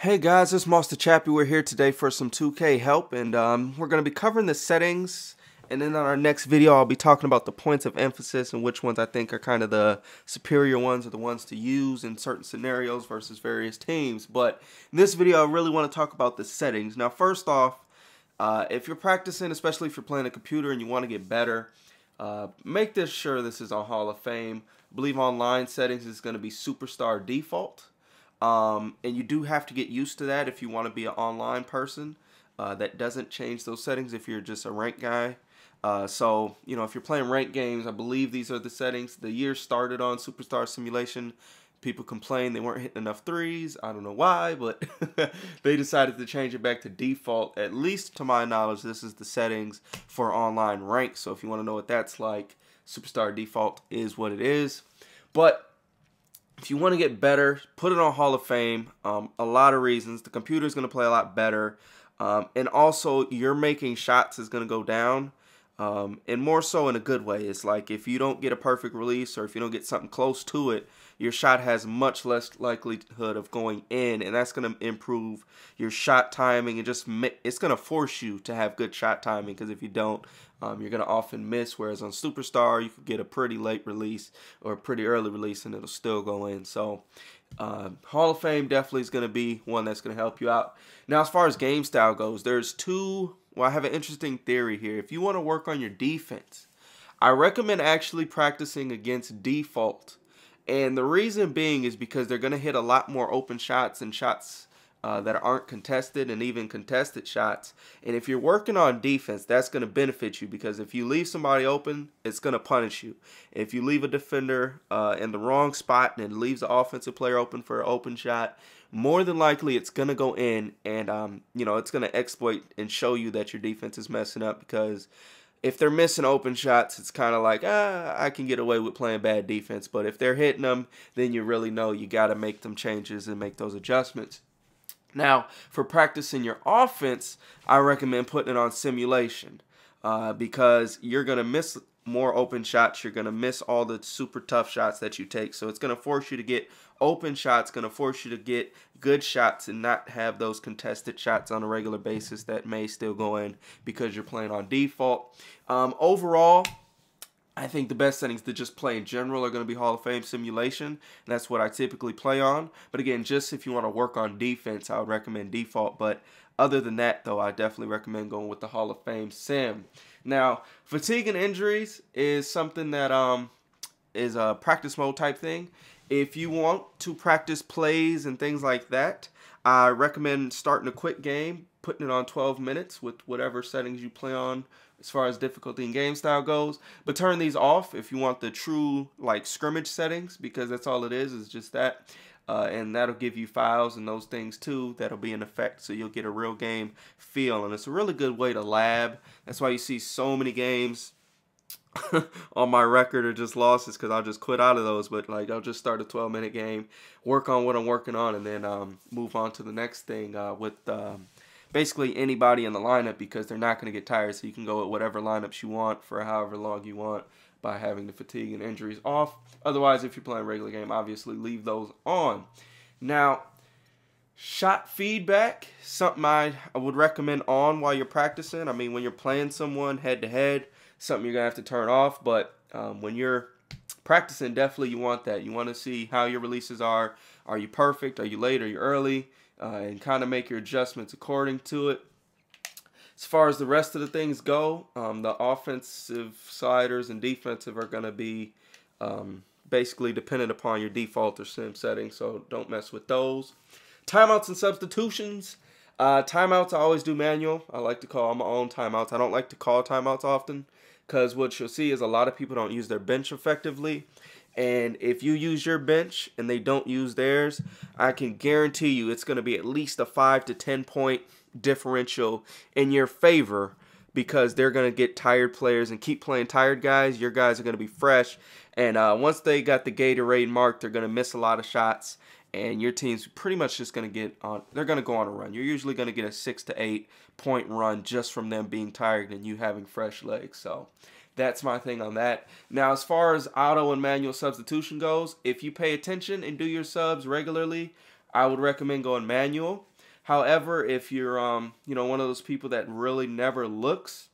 Hey guys, it's Untitled Chapter. We're here today for some 2K help, and we're going to be covering the settings, and then on our next video I'll be talking about the points of emphasis and which ones I think are kind of the superior ones or the ones to use in certain scenarios versus various teams. But in this video I really want to talk about the settings. Now first off, if you're practicing, especially if you're playing a computer and you want to get better, make sure this is on Hall of Fame. I believe online settings is going to be Superstar default. And you do have to get used to that if you want to be an online person. That doesn't change those settings if you're just a ranked guy. So, if you're playing ranked games, I believe these are the settings. The year started on Superstar Simulation. People complained they weren't hitting enough threes. I don't know why, but they decided to change it back to default. At least to my knowledge, this is the settings for online rank. So if you want to know what that's like, Superstar default is what it is. But if you want to get better, put it on Hall of Fame. A lot of reasons. The computer is going to play a lot better. And also, your making shots is going to go down. And more so in a good way. It's like if you don't get a perfect release or if you don't get something close to it, your shot has much less likelihood of going in. And that's going to improve your shot timing. And it's going to force you to have good shot timing. Because if you don't, you're going to often miss. Whereas on Superstar, you could get a pretty late release or a pretty early release and it'll still go in. So Hall of Fame definitely is going to be one that's going to help you out. Now, as far as game style goes, there's I have an interesting theory here. If you want to work on your defense, I recommend actually practicing against default. And the reason being is because they're going to hit a lot more open shots and shots that aren't contested and even contested shots. And if you're working on defense, that's going to benefit you because if you leave somebody open, it's going to punish you. If you leave a defender in the wrong spot and it leaves the offensive player open for an open shot, more than likely it's going to go in and, it's going to exploit and show you that your defense is messing up because if they're missing open shots, it's kind of like, I can get away with playing bad defense. But if they're hitting them, then you really know you got to make them changes and make those adjustments. Now, for practicing your offense, I recommend putting it on simulation because you're going to miss more open shots. You're going to miss all the super tough shots that you take. So it's going to force you to get open shots, going to force you to get good shots and not have those contested shots on a regular basis that may still go in because you're playing on default. Overall, I think the best settings to just play in general are going to be Hall of Fame simulation. And that's what I typically play on. But again, just if you want to work on defense, I would recommend default. But other than that, though, I definitely recommend going with the Hall of Fame sim. Now, fatigue and injuries is something that is a practice mode type thing. If you want to practice plays and things like that, I recommend starting a quick game, putting it on 12 minutes with whatever settings you play on as far as difficulty and game style goes. But turn these off if you want the true scrimmage settings because that's all it is just that. And that'll give you files and those things too that'll be in effect so you'll get a real game feel. And it's a really good way to lab. That's why you see so many games on my record are just losses because I'll just quit out of those. But I'll just start a 12-minute game, work on what I'm working on, and then move on to the next thing with basically anybody in the lineup because they're not going to get tired. So you can go with whatever lineups you want for however long you want by having the fatigue and injuries off. Otherwise, if you're playing a regular game, obviously leave those on. Now, shot feedback, something I would recommend on while you're practicing. I mean, when you're playing someone head-to-head, something you're going to have to turn off. But when you're practicing, definitely you want that. You want to see how your releases are. Are you perfect? Are you late? Are you early? And kind of make your adjustments according to it. As far as the rest of the things go, the offensive sliders and defensive are going to be basically dependent upon your default or sim settings, so don't mess with those. Timeouts and substitutions. Timeouts I always do manual. I like to call my own timeouts. I don't like to call timeouts often because what you'll see is a lot of people don't use their bench effectively. And if you use your bench and they don't use theirs, I can guarantee you it's going to be at least a 5 to 10 point differential in your favor because they're going to get tired players and keep playing tired guys. Your guys are going to be fresh. And once they got the Gatorade mark, they're going to miss a lot of shots. And your team's pretty much just going to get on. They're going to go on a run. You're usually going to get a 6 to 8 point run just from them being tired and you having fresh legs. So that's my thing on that. Now, as far as auto and manual substitution goes, if you pay attention and do your subs regularly, I would recommend going manual. However, if you're you know, one of those people that really never looks,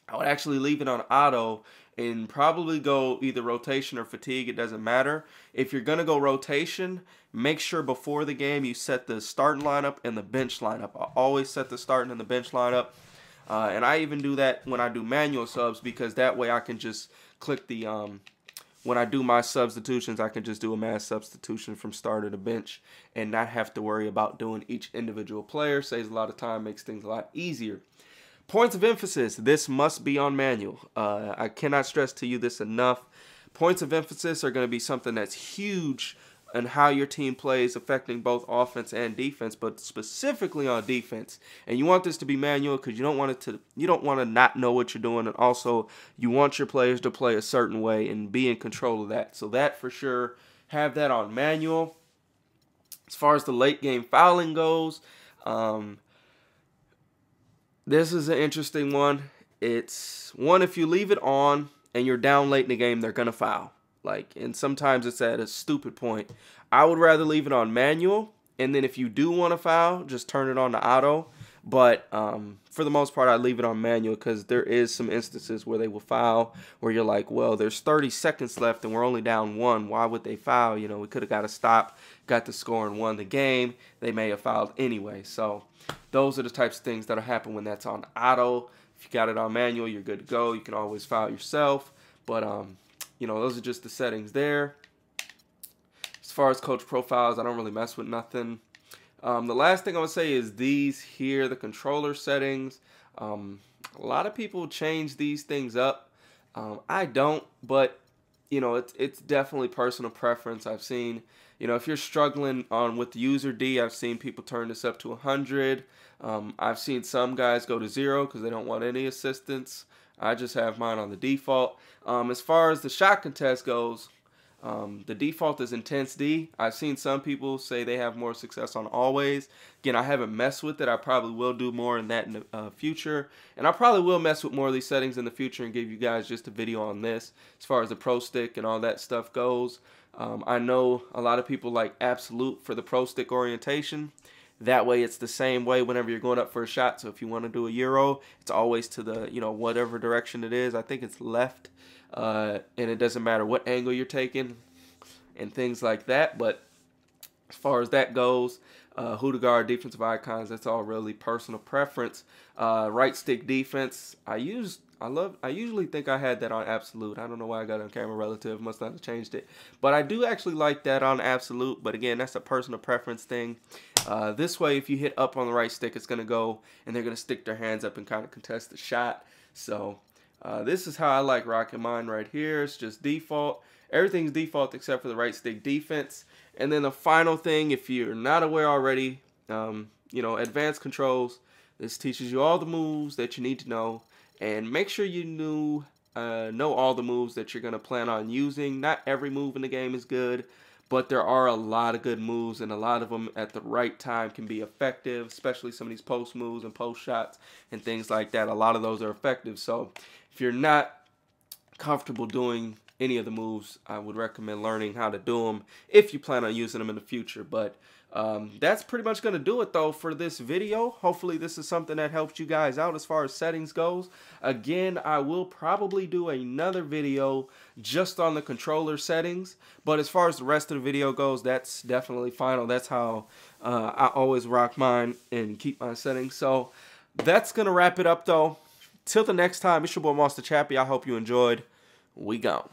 I would actually leave it on auto and probably go either rotation or fatigue. It doesn't matter. If you're going to go rotation, make sure before the game you set the starting lineup and the bench lineup. I always set the starting and the bench lineup. And I even do that when I do manual subs, because that way I can just click the, when I do my substitutions, I can just do a mass substitution from starter to bench and not have to worry about doing each individual player. Saves a lot of time, makes things a lot easier. Points of emphasis. This must be on manual. I cannot stress to you this enough. Points of emphasis are going to be something that's huge in how your team plays, affecting both offense and defense, but specifically on defense. And you want this to be manual because you don't want to not know what you're doing, and also you want your players to play a certain way and be in control of that. So that for sure, have that on manual. As far as the late game fouling goes, this is an interesting one. It's one, if you leave it on and you're down late in the game, they're going to foul. And sometimes it's at a stupid point. I would rather leave it on manual, and then if you do want to foul, just turn it on to auto. But for the most part, I leave it on manual because there is some instances where they will foul where you're like, well, there's 30 seconds left and we're only down 1. Why would they foul? You know, we could have got a stop, got the score, and won the game. They may have fouled anyway. So those are the types of things that'll happen when that's on auto. If you got it on manual, you're good to go. You can always foul yourself. But, you know, those are just the settings there. As far as coach profiles, I don't really mess with nothing. The last thing I would say is these here, the controller settings. A lot of people change these things up. I don't, but, you know, it's definitely personal preference. I've seen, you know, if you're struggling with user D, I've seen people turn this up to 100. I've seen some guys go to 0 because they don't want any assistance. I just have mine on the default. As far as the shot contest goes, the default is Intense D. I've seen some people say they have more success on Always. Again, I haven't messed with it. I probably will do more in that in the future. And I probably will mess with more of these settings in the future and give you guys just a video on this as far as the Pro Stick and all that stuff goes. I know a lot of people like Absolute for the Pro Stick orientation. That way it's the same way whenever you're going up for a shot. So if you want to do a Euro, it's always to the, you know, whatever direction it is. I think it's left. And it doesn't matter what angle you're taking and things like that. But as far as that goes, who to guard, defensive icons, that's all really personal preference. Right stick defense, I usually think I had that on Absolute. I don't know why I got it on Camera Relative. Must not have changed it. But I do actually like that on Absolute. But again, that's a personal preference thing. This way, if you hit up on the right stick, it's going to go, and they're going to stick their hands up and kind of contest the shot. So this is how I like rocking mine right here. It's just default. Everything's default except for the right stick defense. And then the final thing, if you're not aware already, you know, advanced controls. This teaches you all the moves that you need to know. And make sure you know all the moves that you're going to plan on using. Not every move in the game is good, but there are a lot of good moves, and a lot of them at the right time can be effective, especially some of these post moves and post shots and things like that. A lot of those are effective. So if you're not comfortable doing any of the moves, I would recommend learning how to do them if you plan on using them in the future. But that's pretty much going to do it, though, for this video. Hopefully this is something that helps you guys out as far as settings goes. Again, I will probably do another video just on the controller settings. But as far as the rest of the video goes, that's definitely final. That's how I always rock mine and keep my settings. So that's going to wrap it up, though. Till the next time, it's your boy Monster Chappy. I hope you enjoyed. We gone.